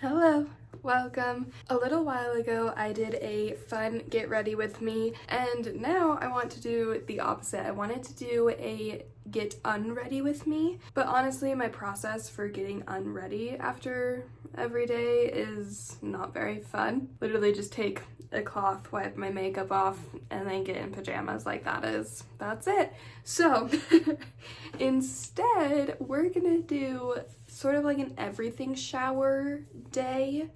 Hello, welcome. A little while ago I did a fun get ready with me, and now I want to do the opposite. I wanted to do a get unready with me, but honestly my process for getting unready after every day is not very fun. Literally just take a cloth, wipe my makeup off, and then get in pajamas. Like that's it. So instead we're gonna do sort of like an everything shower day.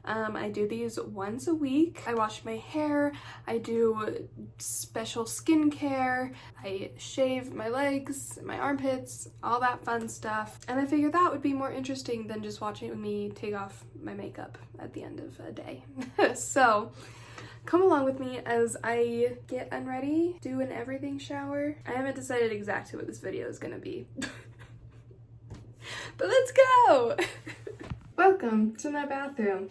I do these once a week. I wash my hair, I do special skincare, I shave my legs, my armpits, all that fun stuff. And I figured that would be more interesting than just watching me take off my makeup at the end of a day. So come along with me as I get unready, do an everything shower. I haven't decided exactly what this video is gonna be. But let's go! Welcome to my bathroom.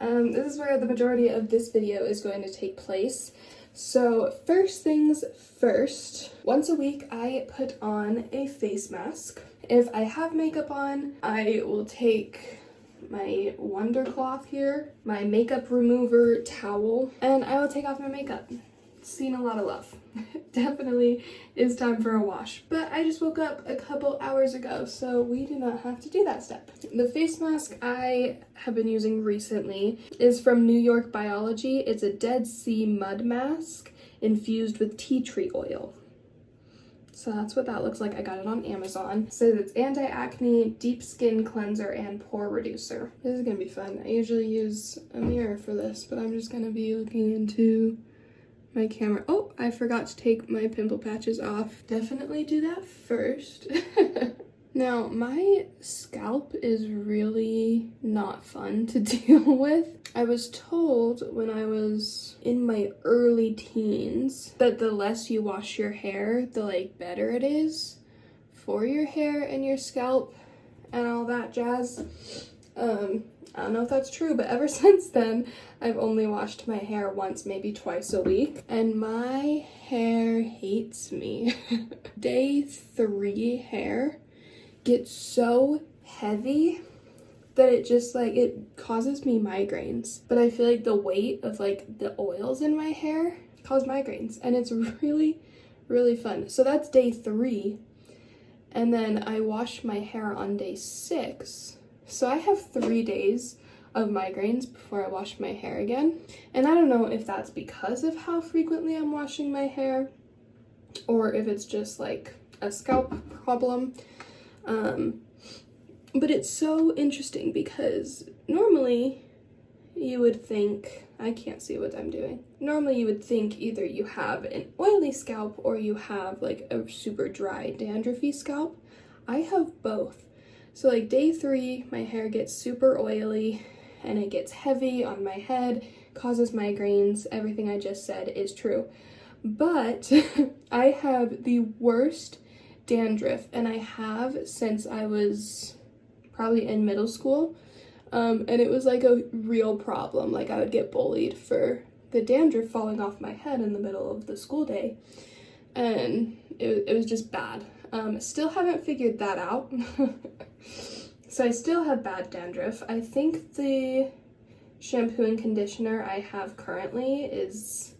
This is where the majority of this video is going to take place. So first things first, once a week I put on a face mask. If I have makeup on, I will take my Wonder Cloth here, my makeup remover towel, and I will take off my makeup. Seen a lot of love. Definitely is time for a wash. But I just woke up a couple hours ago, so we do not have to do that step. The face mask I have been using recently is from New York Biology. It's a Dead Sea mud mask infused with tea tree oil. So that's what that looks like. I got it on Amazon. It says it's anti-acne, deep skin cleanser, and pore reducer. This is gonna be fun. I usually use a mirror for this, but I'm just gonna be looking into my camera. Oh, I forgot to take my pimple patches off. Definitely do that first. Now, my scalp is really not fun to deal with. I was told when I was in my early teens that the less you wash your hair, the better it is for your hair and your scalp and all that jazz. I don't know if that's true, but ever since then, I've only washed my hair once, maybe twice a week, and my hair hates me. Day 3 hair gets so heavy that it just it causes me migraines. But I feel like the weight of the oils in my hair cause migraines, and it's really, really fun. So that's day 3, and then I wash my hair on day 6. So I have 3 days of migraines before I wash my hair again. And I don't know if that's because of how frequently I'm washing my hair or if it's just a scalp problem. But it's so interesting because normally you would think, I can't see what I'm doing. Normally you would think either you have an oily scalp or you have a super dry dandruffy scalp. I have both. So day 3, my hair gets super oily and it gets heavy on my head, causes migraines. Everything I just said is true. But I have the worst dandruff, and I have since I was probably in middle school. And it was a real problem. I would get bullied for the dandruff falling off my head in the middle of the school day. And it was just bad. Still haven't figured that out. So I still have bad dandruff. I think the shampoo and conditioner I have currently is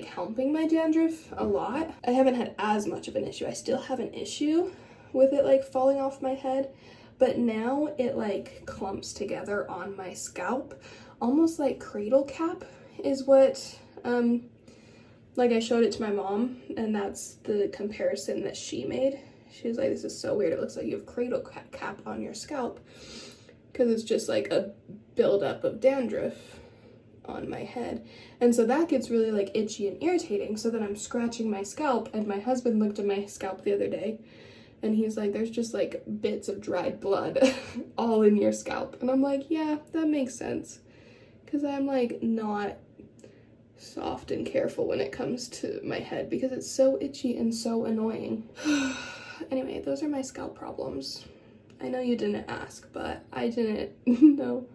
helping my dandruff a lot. I haven't had as much of an issue. I still have an issue with it falling off my head, but now it clumps together on my scalp, almost like cradle cap is what I showed it to my mom, and that's the comparison that she made. She was like, this is so weird. It looks like you have cradle cap on your scalp because it's just a buildup of dandruff on my head. And so that gets really itchy and irritating. So then I'm scratching my scalp, and my husband looked at my scalp the other day and he's like, there's just bits of dried blood all in your scalp. And I'm like, yeah, that makes sense. Because I'm not soft and careful when it comes to my head because it's so itchy and so annoying. Anyway, those are my scalp problems. I know you didn't ask, but I didn't know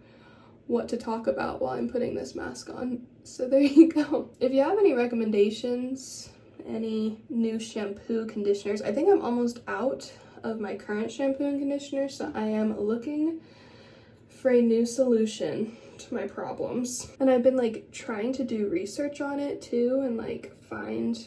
what to talk about while I'm putting this mask on. So there you go. If you have any recommendations, any new shampoo, conditioners, I think I'm almost out of my current shampoo and conditioner, so I am looking for a new solution to my problems. And I've been like trying to do research on it too and like find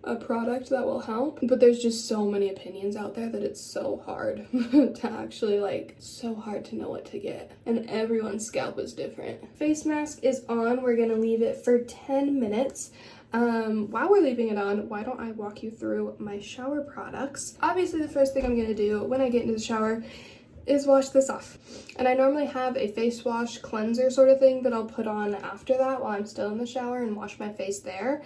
a product that will help, but there's just so many opinions out there that it's so hard to actually so hard to know what to get, and everyone's scalp is different. Face mask is on. We're gonna leave it for 10 minutes. While we're leaving it on, why don't I walk you through my shower products? Obviously the first thing I'm gonna do when I get into the shower is wash this off. And I normally have a face wash cleanser sort of thing that I'll put on after that while I'm still in the shower and wash my face there.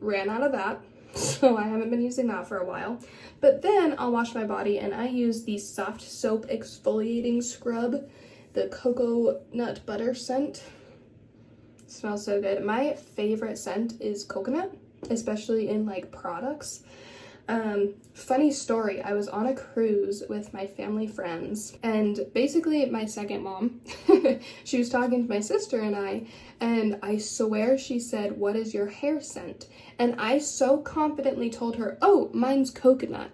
Ran out of that, so I haven't been using that for a while. But then I'll wash my body, and I use the Soft Soap Exfoliating Scrub, the coconut butter scent. Smells so good. My favorite scent is coconut, especially in like products. Funny story, I was on a cruise with my family friends, and basically my second mom, she was talking to my sister and I swear she said, "What is your hair scent?" And I so confidently told her, "Oh, mine's coconut."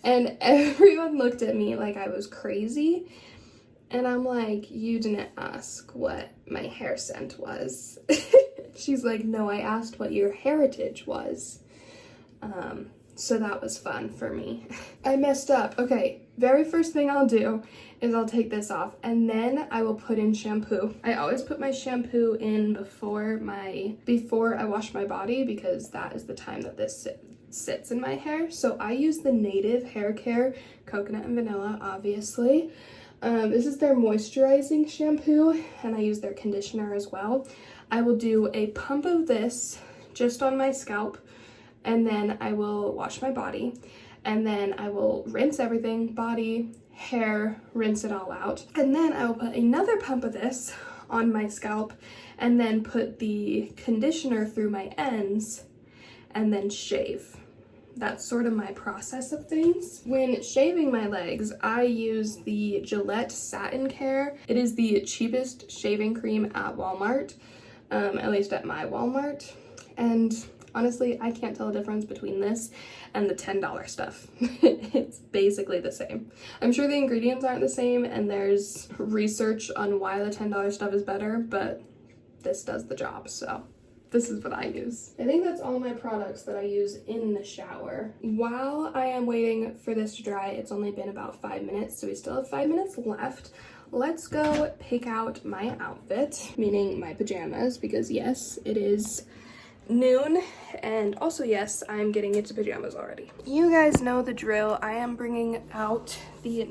And everyone looked at me like I was crazy. And I'm like, "You didn't ask what my hair scent was." She's like, "No, I asked what your heritage was." So that was fun for me. I messed up. Okay, very first thing I'll do is I'll take this off, and then I will put in shampoo. I always put my shampoo in before I wash my body, because that is the time that this sits in my hair. So I use the Native Hair Care Coconut and Vanilla, obviously. This is their moisturizing shampoo, and I use their conditioner as well. I will do a pump of this just on my scalp, and then I will wash my body, and then I will rinse everything, body, hair, rinse it all out. And then I will put another pump of this on my scalp, and then put the conditioner through my ends, and then shave. That's sort of my process of things. When shaving my legs, I use the Gillette Satin Care. It is the cheapest shaving cream at Walmart, at least at my Walmart. And honestly, I can't tell the difference between this and the $10 stuff. It's basically the same. I'm sure the ingredients aren't the same, and there's research on why the $10 stuff is better, but this does the job, so this is what I use. I think that's all my products that I use in the shower. While I am waiting for this to dry, it's only been about 5 minutes, so we still have 5 minutes left. Let's go pick out my outfit, meaning my pajamas, because yes, it is noon, and also yes, I'm getting into pajamas already. You guys know the drill. I am bringing out the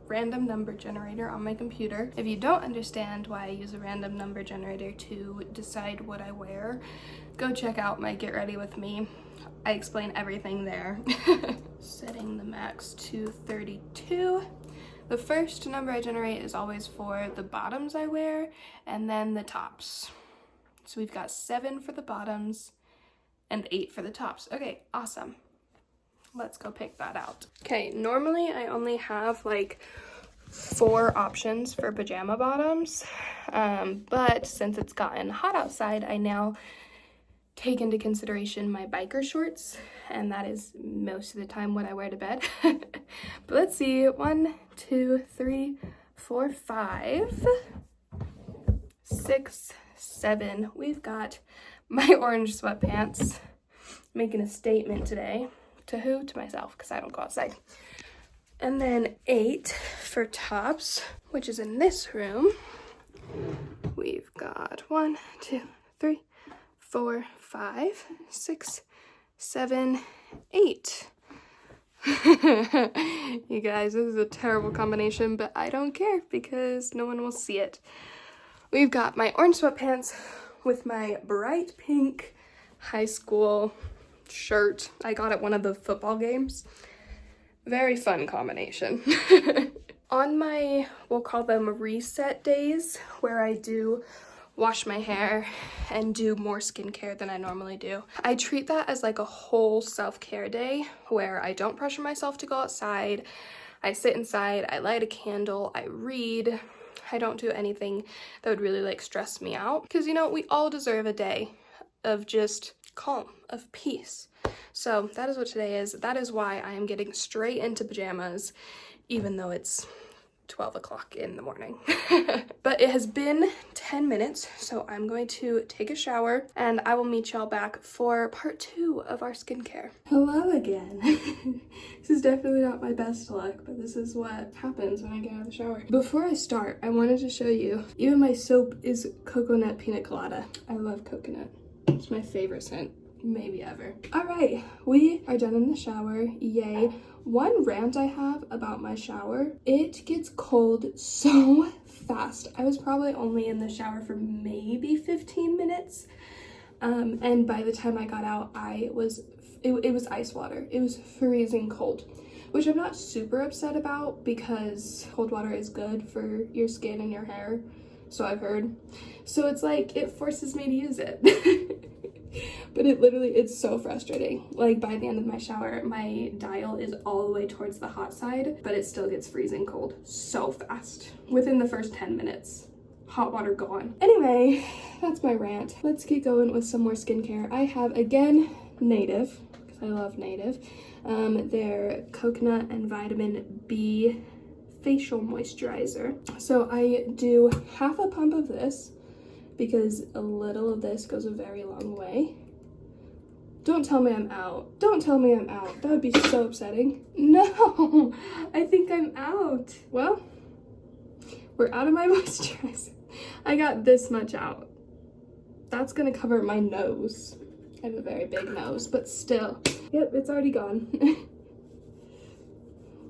random number generator on my computer. If you don't understand why I use a random number generator to decide what I wear, go check out my Get Ready With Me. I explain everything there. Setting the max to 32. The first number I generate is always for the bottoms I wear, and then the tops. So we've got 7 for the bottoms and 8 for the tops. Okay, awesome. Let's go pick that out. Okay, normally I only have like 4 options for pajama bottoms, but since it's gotten hot outside, I now take into consideration my biker shorts, and that is most of the time what I wear to bed. But let's see, 1, 2, 3, 4, 5, 6, 7. We've got my orange sweatpants, making a statement today. To who? To myself, because I don't go outside. And then 8 for tops, which is in this room. We've got 1, 2, 3, 4, 5, 6, 7, 8. You guys, this is a terrible combination, but I don't care because no one will see it. We've got my orange sweatpants with my bright pink high school shirt I got at one of the football games. Very fun combination. On my, we'll call them reset days, where I do wash my hair and do more skincare than I normally do, I treat that as like a whole self-care day where I don't pressure myself to go outside. I sit inside, I light a candle, I read. I don't do anything that would really like stress me out, because you know, we all deserve a day of just calm, of peace. So that is what today is. That is why I am getting straight into pajamas, even though it's 12 o'clock in the morning. But it has been 10 minutes, so I'm going to take a shower and I will meet y'all back for part 2 of our skincare. Hello again. This is definitely not my best look, but this is what happens when I get out of the shower. Before I start, I wanted to show you, even my soap is coconut pina colada. I love coconut. It's my favorite scent, maybe ever. All right, we are done in the shower, yay. One rant I have about my shower, it gets cold so fast. I was probably only in the shower for maybe 15 minutes. And by the time I got out, it was ice water. It was freezing cold, which I'm not super upset about because cold water is good for your skin and your hair, so I've heard. So it's like, it forces me to use it. But it's so frustrating. Like, by the end of my shower, my dial is all the way towards the hot side, but it still gets freezing cold so fast. Within the first 10 minutes, hot water gone. Anyway, that's my rant. Let's get going with some more skincare. I have, again, Native, because I love Native. Their coconut and vitamin B facial moisturizer. So I do half a pump of this, because a little of this goes a very long way. Don't tell me I'm out. Don't tell me I'm out. That would be so upsetting. No, I think I'm out. Well, we're out of my moisturizer. I got this much out. That's gonna cover my nose. I have a very big nose, but still. Yep, it's already gone.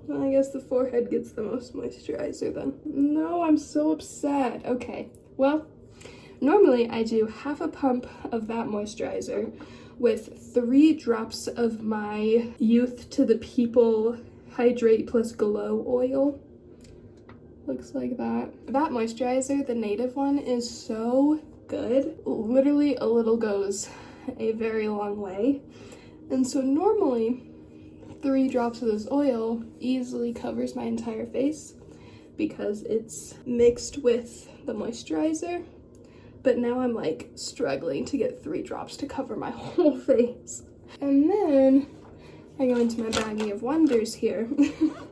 Well, I guess the forehead gets the most moisturizer then. No, I'm so upset. Okay, well, normally I do half a pump of that moisturizer with 3 drops of my Youth to the People Hydrate Plus Glow oil. Looks like that. That moisturizer, the Native one, is so good. Literally a little goes a very long way. And so normally 3 drops of this oil easily covers my entire face because it's mixed with the moisturizer. But now I'm like struggling to get 3 drops to cover my whole face. And then I go into my baggie of wonders here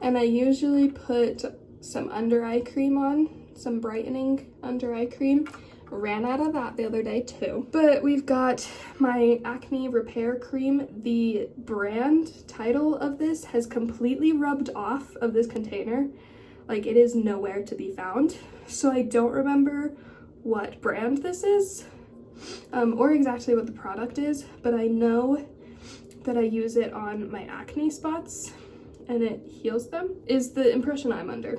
and I usually put some under eye cream on, some brightening under eye cream. Ran out of that the other day too. But we've got my acne repair cream. The brand title of this has completely rubbed off of this container. Like, it is nowhere to be found. So I don't remember what brand this is or exactly what the product is, but I know that I use it on my acne spots and it heals them, is the impression I'm under.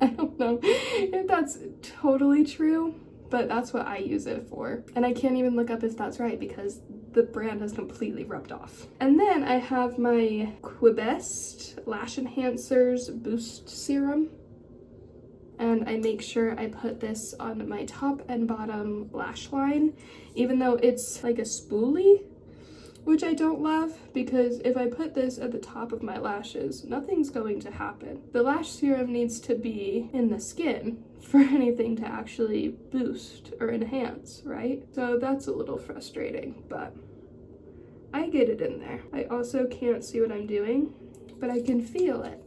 I don't know if that's totally true, but that's what I use it for. And I can't even look up if that's right because the brand has completely rubbed off. And then I have my Quibest Lash Enhancers Boost Serum. And I make sure I put this on my top and bottom lash line, even though it's like a spoolie, which I don't love, because if I put this at the top of my lashes, nothing's going to happen. The lash serum needs to be in the skin for anything to actually boost or enhance, right? So that's a little frustrating, but I get it in there. I also can't see what I'm doing, but I can feel it.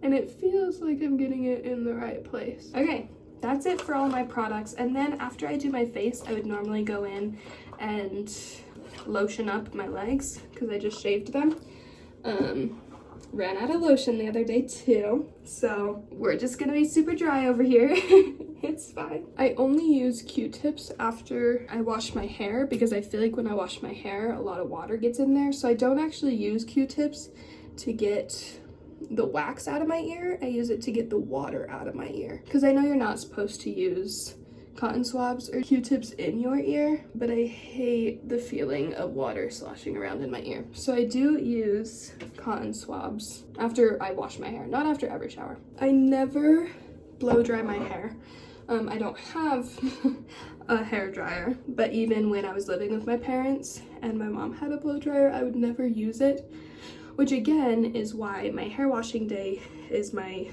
And it feels like I'm getting it in the right place. Okay, that's it for all my products. And then after I do my face, I would normally go in and lotion up my legs because I just shaved them. Ran out of lotion the other day too, so we're just gonna be super dry over here. It's fine. I only use Q-tips after I wash my hair because I feel like when I wash my hair, a lot of water gets in there. So I don't actually use Q-tips to get the wax out of my ear. I use it to get the water out of my ear because I know you're not supposed to use cotton swabs or Q-tips in your ear, but I hate the feeling of water sloshing around in my ear. So I do use cotton swabs after I wash my hair, not after every shower. I never blow dry my hair. I don't have a hair dryer, but even when I was living with my parents and my mom had a blow dryer, I would never use it, which again is why my hair washing day is my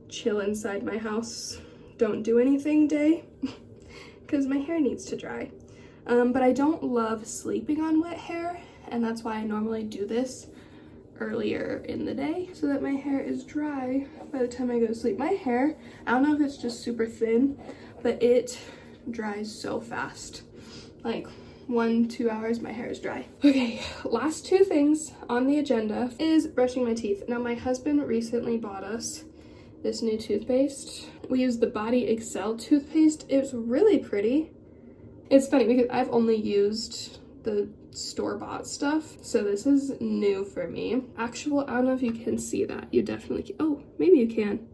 chill inside my house, don't do anything day, because my hair needs to dry. But I don't love sleeping on wet hair, and that's why I normally do this earlier in the day so that my hair is dry by the time I go to sleep. My hair, I don't know if it's just super thin, but it dries so fast. Like 1-2 hours, my hair is dry. Okay, last two things on the agenda is brushing my teeth. Now my husband recently bought us this new toothpaste. We use the Body Excel toothpaste. It's really pretty. It's funny because I've only used the store-bought stuff, so this is new for me. Actual, I don't know if you can see that. You definitely can. Oh, maybe you can.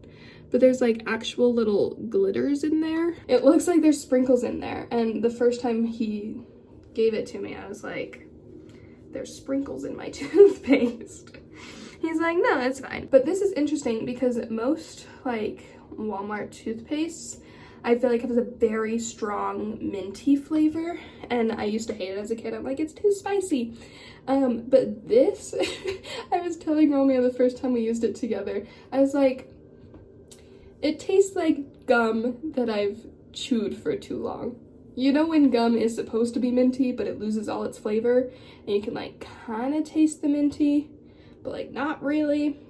But there's like actual little glitters in there. It looks like there's sprinkles in there, and the first time he gave it to me, I was like, there's sprinkles in my toothpaste. He's like, no, it's fine. But this is interesting because most like Walmart toothpastes, I feel like it has a very strong minty flavor, and I used to hate it as a kid. I'm like, it's too spicy. But this, I was telling Romeo the first time we used it together, I was like, it tastes like gum that I've chewed for too long. You know when gum is supposed to be minty, but it loses all its flavor, and you can like kind of taste the minty, but like not really?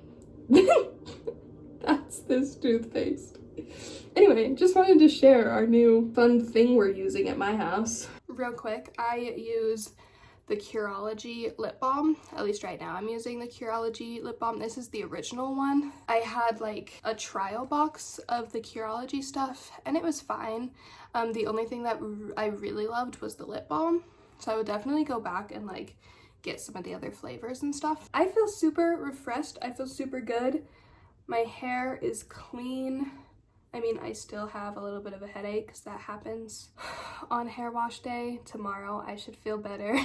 That's this toothpaste. Anyway, just wanted to share our new fun thing we're using at my house. Real quick, I use the Curology lip balm. At least right now I'm using the Curology lip balm. This is the original one. I had like a trial box of the Curology stuff and it was fine. The only thing that I really loved was the lip balm. So I would definitely go back and like get some of the other flavors and stuff. I feel super refreshed. I feel super good. My hair is clean. I mean, I still have a little bit of a headache because that happens on hair wash day. Tomorrow I should feel better.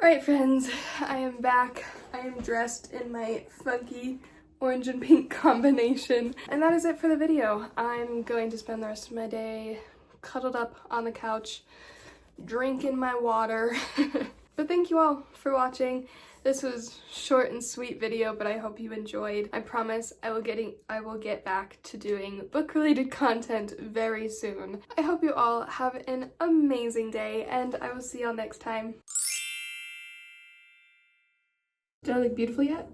Alright friends, I am back. I am dressed in my funky orange and pink combination. And that is it for the video. I'm going to spend the rest of my day cuddled up on the couch, drinking my water. But thank you all for watching. This was short and sweet video, but I hope you enjoyed. I promise I will get back to doing book-related content very soon. I hope you all have an amazing day, and I will see y'all next time. Did I look beautiful yet?